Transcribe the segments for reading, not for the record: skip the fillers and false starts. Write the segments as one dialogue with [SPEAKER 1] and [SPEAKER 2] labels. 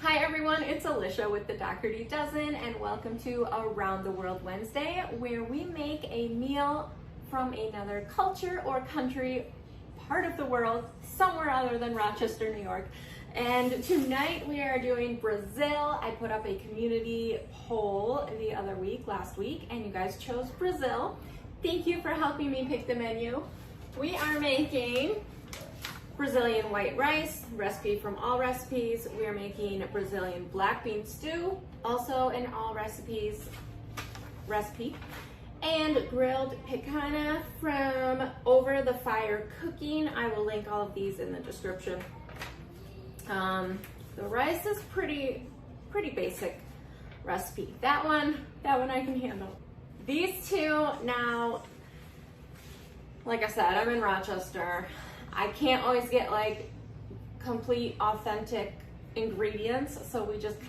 [SPEAKER 1] Hi everyone, it's Alicia with the Dougherty Dozen and welcome to Around the World Wednesday, where we make a meal from another culture or country, part of the world, somewhere other than Rochester, New York. And tonight we are doing Brazil. I put up a community poll last week, and you guys chose Brazil. Thank you for helping me pick the menu. We are making Brazilian white rice, recipe from All Recipes. We are making Brazilian black bean stew, also in All Recipes recipe, and grilled picanha from Over the Fire Cooking. I will link all of these in the description. The rice is pretty basic recipe. That one I can handle. These two, now, like I said, I'm in Rochester. I can't always get like complete authentic ingredients, so we just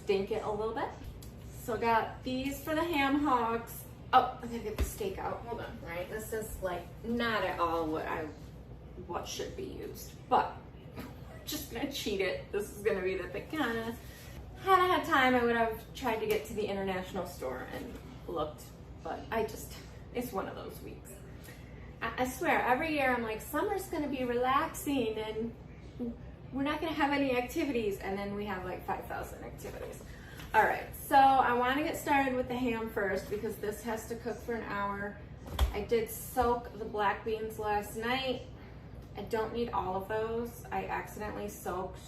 [SPEAKER 1] dink it a little bit. So I got these for the ham hocks. Oh, I gotta get the steak out. Hold on, right? This is like not at all what should be used, but just gonna cheat it. This is gonna be the picanha. Had I had time, I would have tried to get to the international store and looked, but it's one of those weeks. I swear, every year I'm like, summer's gonna be relaxing and we're not gonna have any activities, and then we have like 5,000 activities. All right, so I wanna get started with the ham first because this has to cook for an hour. I did soak the black beans last night. I don't need all of those. I accidentally soaked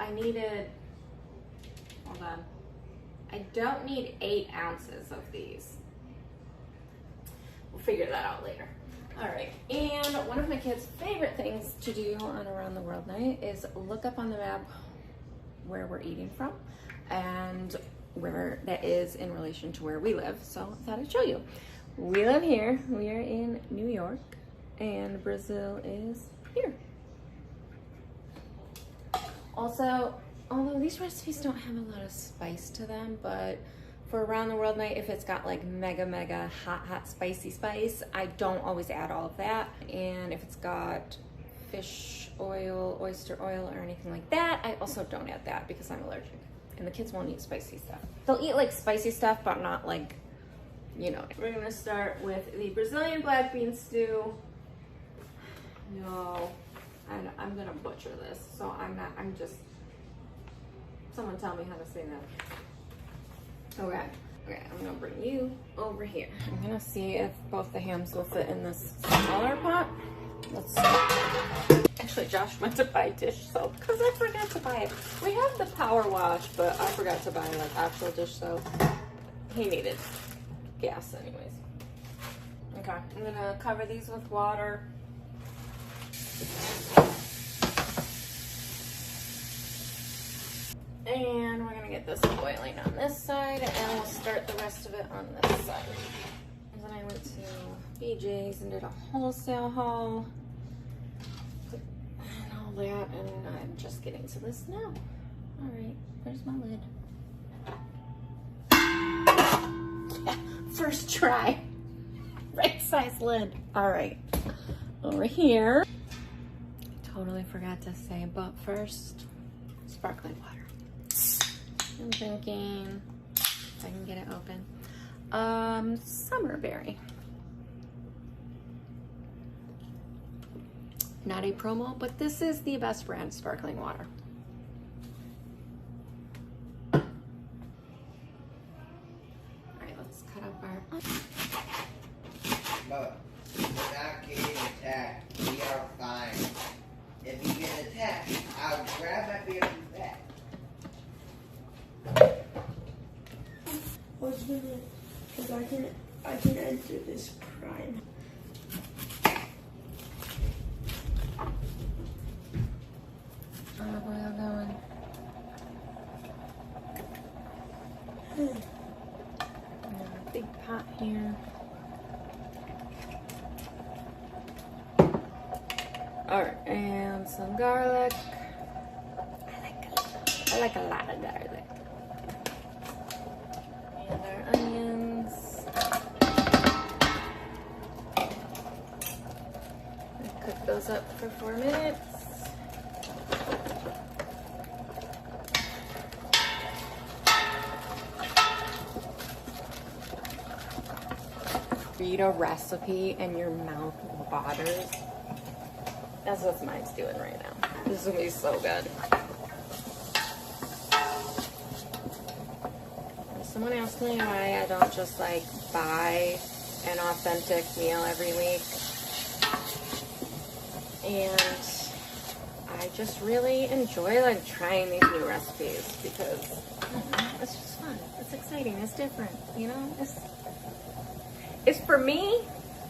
[SPEAKER 1] I needed, hold on. I don't need 8 ounces of these. We'll figure that out later. All right, and one of my kids' favorite things to do on Around the World Night is look up on the map where we're eating from and where that is in relation to where we live. So I thought I'd show you. We live here, we are in New York, and Brazil is here. Also, although these recipes don't have a lot of spice to them, but for Around the World Night, if it's got like mega hot spicy spice, I don't always add all of that. And if it's got fish oil, oyster oil, or anything like that, I also don't add that because I'm allergic. And the kids won't eat spicy stuff. They'll eat like spicy stuff, but not like, you know. We're gonna start with the Brazilian black bean stew. No, I'm gonna butcher this, so I'm just, someone tell me how to say that. Okay, I'm gonna bring you over here. I'm gonna see if both the hams will fit in this smaller pot. Let's see. Actually, Josh went to buy dish soap because I forgot to buy it. We have the power wash, but I forgot to buy like actual dish soap. He needed gas anyways. Okay, I'm gonna cover these with water. And we're gonna get this boiling on this side, and we'll start the rest of it on this side. And then I went to BJ's and did a wholesale haul and all that, and I'm just getting to this now. All right, there's my lid. Yeah, first try. Right size lid. All right, over here. Totally forgot to say, but first, sparkling water. I'm drinking, if I can get it open, Summerberry. Not a promo, but this is the best brand sparkling water. All right, let's cut up our...
[SPEAKER 2] But we're not getting attacked. We are fine. If you get attacked, I'll grab my beer from back.
[SPEAKER 3] Because I can enter this prime.
[SPEAKER 1] Olive oil going. Big pot here. All right, and some garlic. I like a lot of garlic. And our onions. Cook those up for 4 minutes. read a recipe and your mouth waters. That's what mine's doing right now. This is gonna be so good. Someone asked me why I don't just like buy an authentic meal every week. And I just really enjoy like trying these new recipes because it's just fun. It's exciting. It's different. You know, it's for me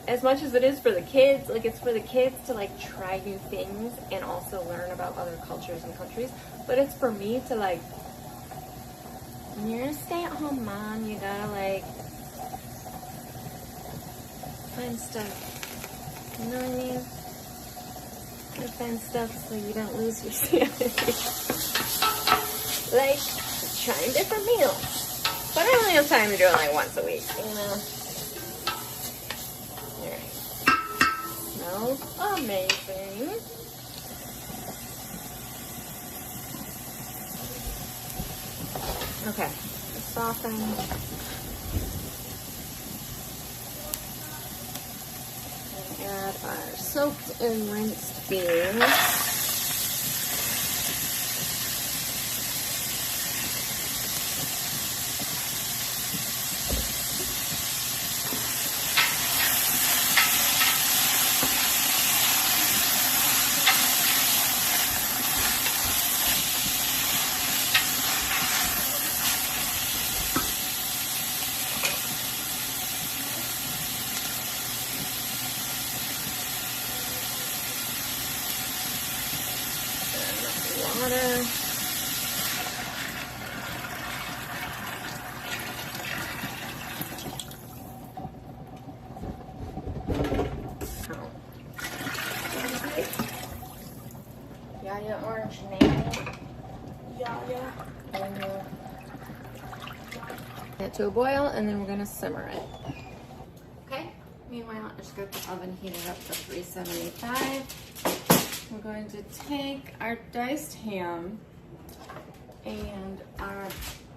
[SPEAKER 1] as much as it is for the kids. Like it's for the kids to like try new things and also learn about other cultures and countries. But it's for me to like, when you're a stay-at-home mom, you gotta like find stuff. You know what I mean? You find stuff so you don't lose your sanity. Like trying different meals. But I only have time to do it like once a week, you know? Alright. Smells amazing. Okay, soften. And add our soaked and rinsed beans. Water. Yeah, orange nail.
[SPEAKER 3] Yeah.
[SPEAKER 1] It to a boil, and then we're gonna simmer it. Okay. Meanwhile, I just got the oven heated up to 375. We're going to take our diced ham and our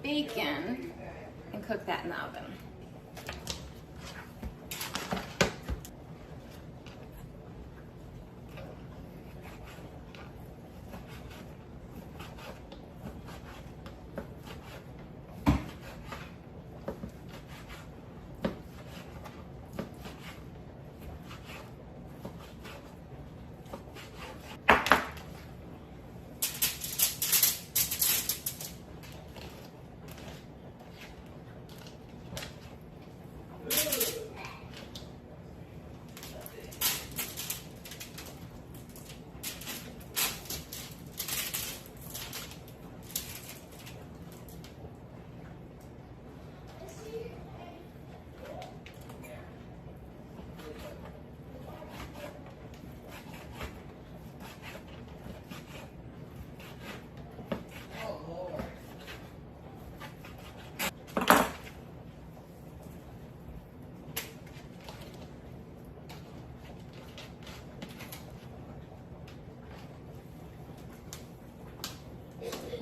[SPEAKER 1] bacon and cook that in the oven.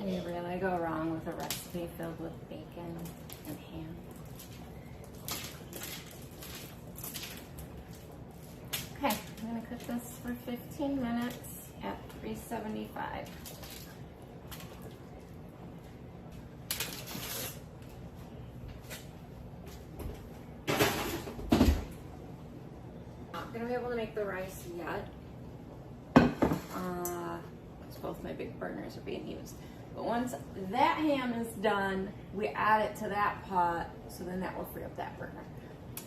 [SPEAKER 1] You really go wrong with a recipe filled with bacon and ham. Okay, I'm gonna cook this for 15 minutes at 375. Not gonna be able to make the rice yet. Both my big burners are being used. But once that ham is done, we add it to that pot, so then that will free up that burner.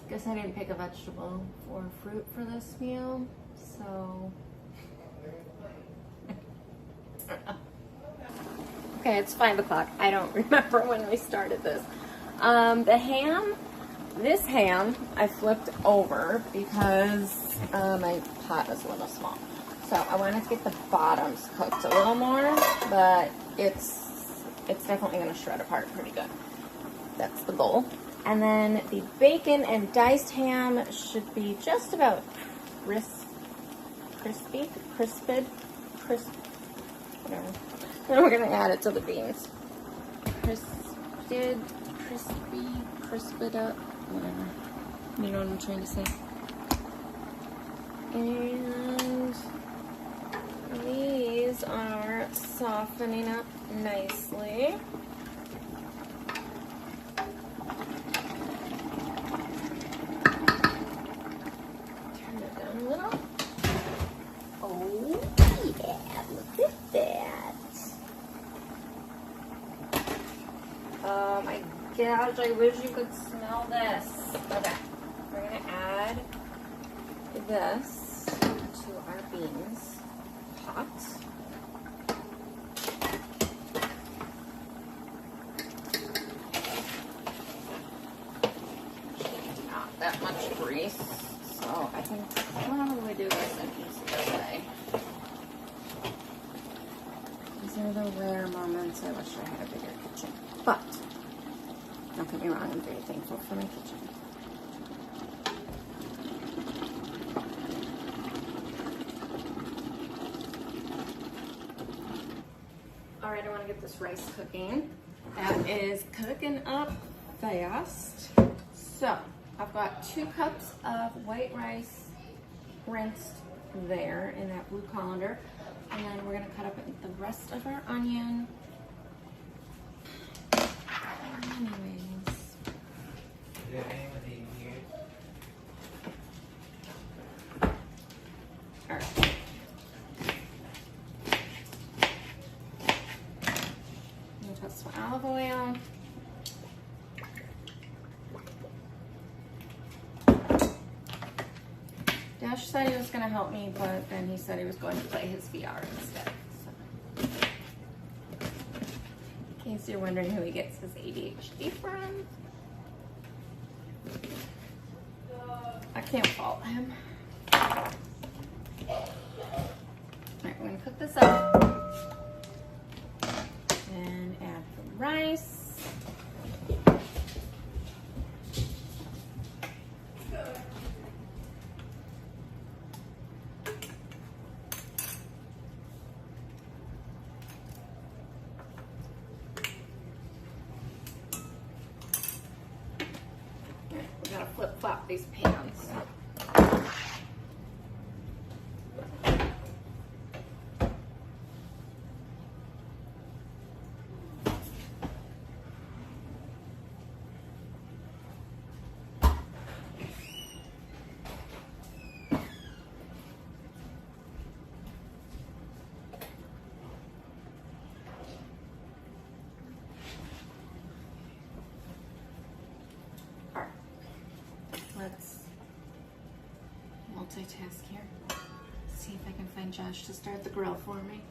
[SPEAKER 1] Guess I didn't pick a vegetable or fruit for this meal, so. Okay, it's 5 o'clock. I don't remember when we started this. This ham, I flipped over because my pot is a little small. So I wanted to get the bottoms cooked a little more, but it's definitely going to shred apart pretty good. That's the goal. And then the bacon and diced ham should be just about crispy, whatever. Then we're going to add it to the beans. Crisped up, whatever. You know what I'm trying to say? And these are softening up nicely. Turn it down a little. Oh yeah, look at that. Oh my gosh, I wish you could smell this. Okay, we're gonna add this to our beans pot. Not that much grease, so I can probably do this an easier way. These are the rare moments I wish I had a bigger kitchen, but don't get me wrong, I'm very thankful for my kitchen. All right, I want to get this rice cooking. That is cooking up fast. So I've got 2 cups of white rice rinsed there in that blue colander. And then we're gonna cut up the rest of our onion. Anyways.
[SPEAKER 2] Is there anything here?
[SPEAKER 1] All right. Put some olive oil. Dash said he was going to help me, but then he said he was going to play his VR instead. So. In case you're wondering who he gets his ADHD from, I can't fault him. All right, we're going to cook this up. And add the rice. We gotta flip-flop these pans. Let's multitask here. See if I can find Josh to start the grill for me.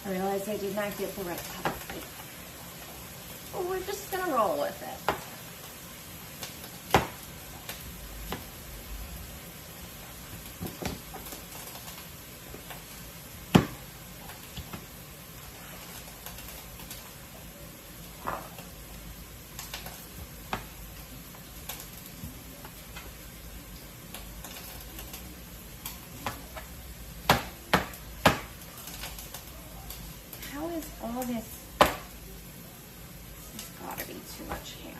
[SPEAKER 1] I realized I did not get the right cup. But we're just gonna roll with it. this? It's gotta be too much ham.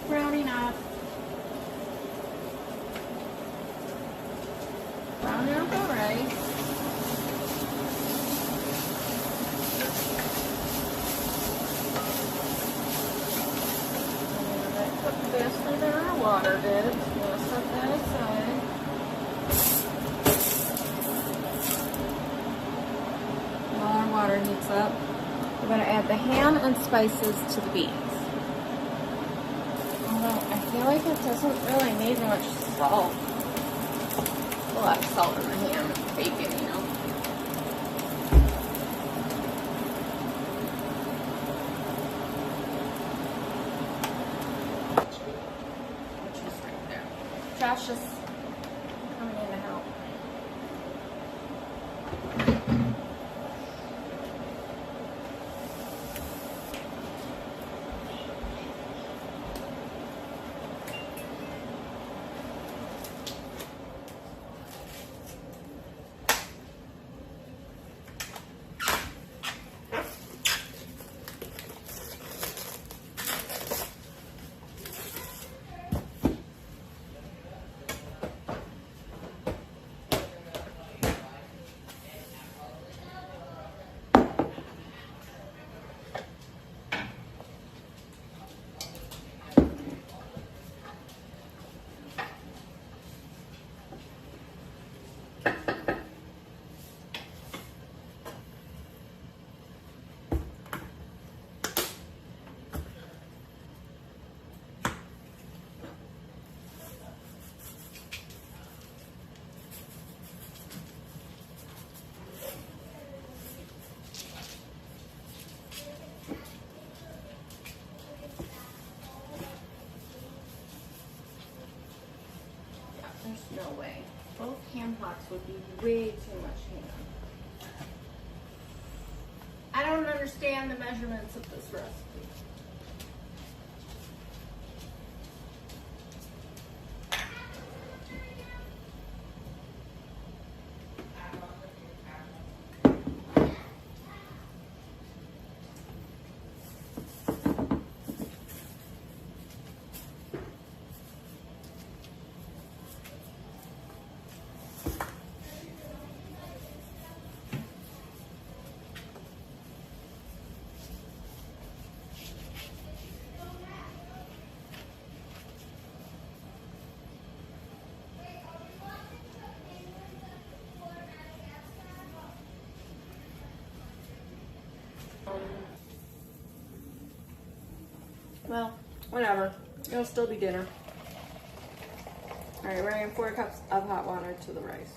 [SPEAKER 1] Browning up. Browning up the rice. And I cooked faster than our water did, so we'll set that aside. While our water heats up, we're going to add the ham and spices to the beans. I feel like it doesn't really need much salt. We'll have salt in the ham and bacon, you know. Which is right there. Josh is coming in to help. There's no way. Both ham hocks would be way too much ham. I don't understand the measurements of this recipe. Well, whatever. It'll still be dinner. Alright, we're adding 4 cups of hot water to the rice.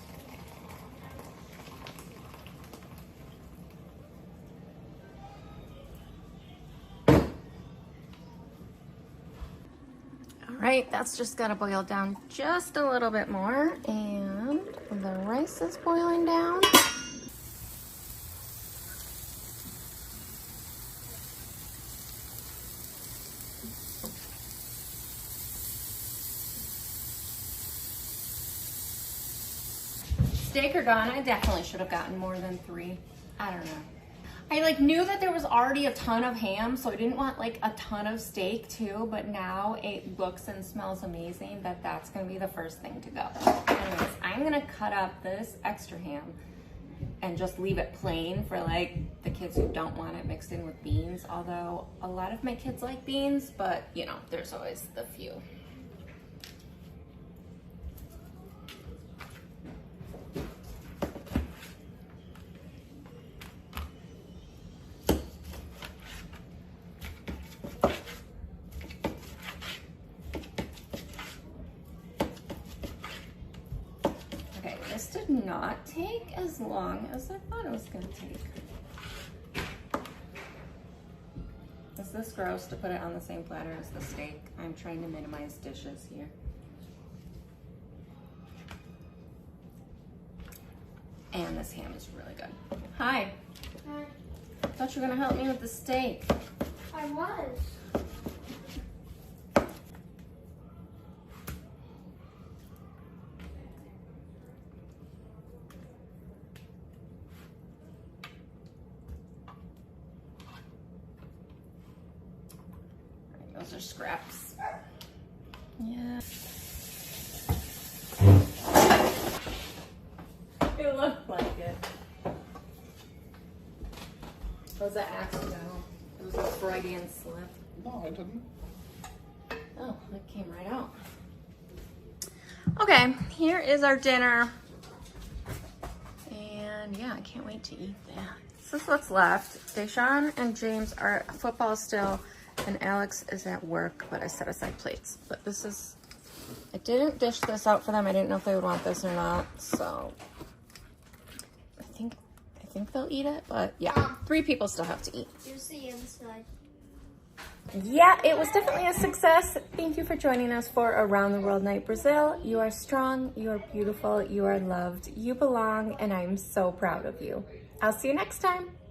[SPEAKER 1] Alright, that's just gotta boil down just a little bit more, and the rice is boiling down. Steak or gone, I definitely should have gotten more than 3. I don't know. I knew that there was already a ton of ham, so I didn't want a ton of steak too, but now it looks and smells amazing that that's gonna be the first thing to go. Anyways, I'm gonna cut up this extra ham and just leave it plain for the kids who don't want it mixed in with beans, although a lot of my kids like beans, but you know, there's always the few. This did not take as long as I thought it was gonna take. Is this gross to put it on the same platter as the steak? I'm trying to minimize dishes here. And this ham is really good. Hi.
[SPEAKER 3] Hi.
[SPEAKER 1] I thought you were gonna help me with the steak.
[SPEAKER 3] I was.
[SPEAKER 1] Those are scraps. Yeah. It looked like it. Was that accidental? It was a Freudian slip.
[SPEAKER 4] No, I didn't.
[SPEAKER 1] Oh, it came right out. Okay, here is our dinner. And yeah, I can't wait to eat that. This is what's left. Deshaun and James are at football still, and Alex is at work, but I set aside plates. But this is, I didn't dish this out for them. I didn't know if they would want this or not, so I think they'll eat it, but yeah, 3 people still have to eat.
[SPEAKER 3] Here's the inside.
[SPEAKER 1] Yeah, it was definitely a success. Thank you for joining us for Around the World Night Brazil. You are strong, you are beautiful, you are loved, you belong, and I'm so proud of you. I'll see you next time.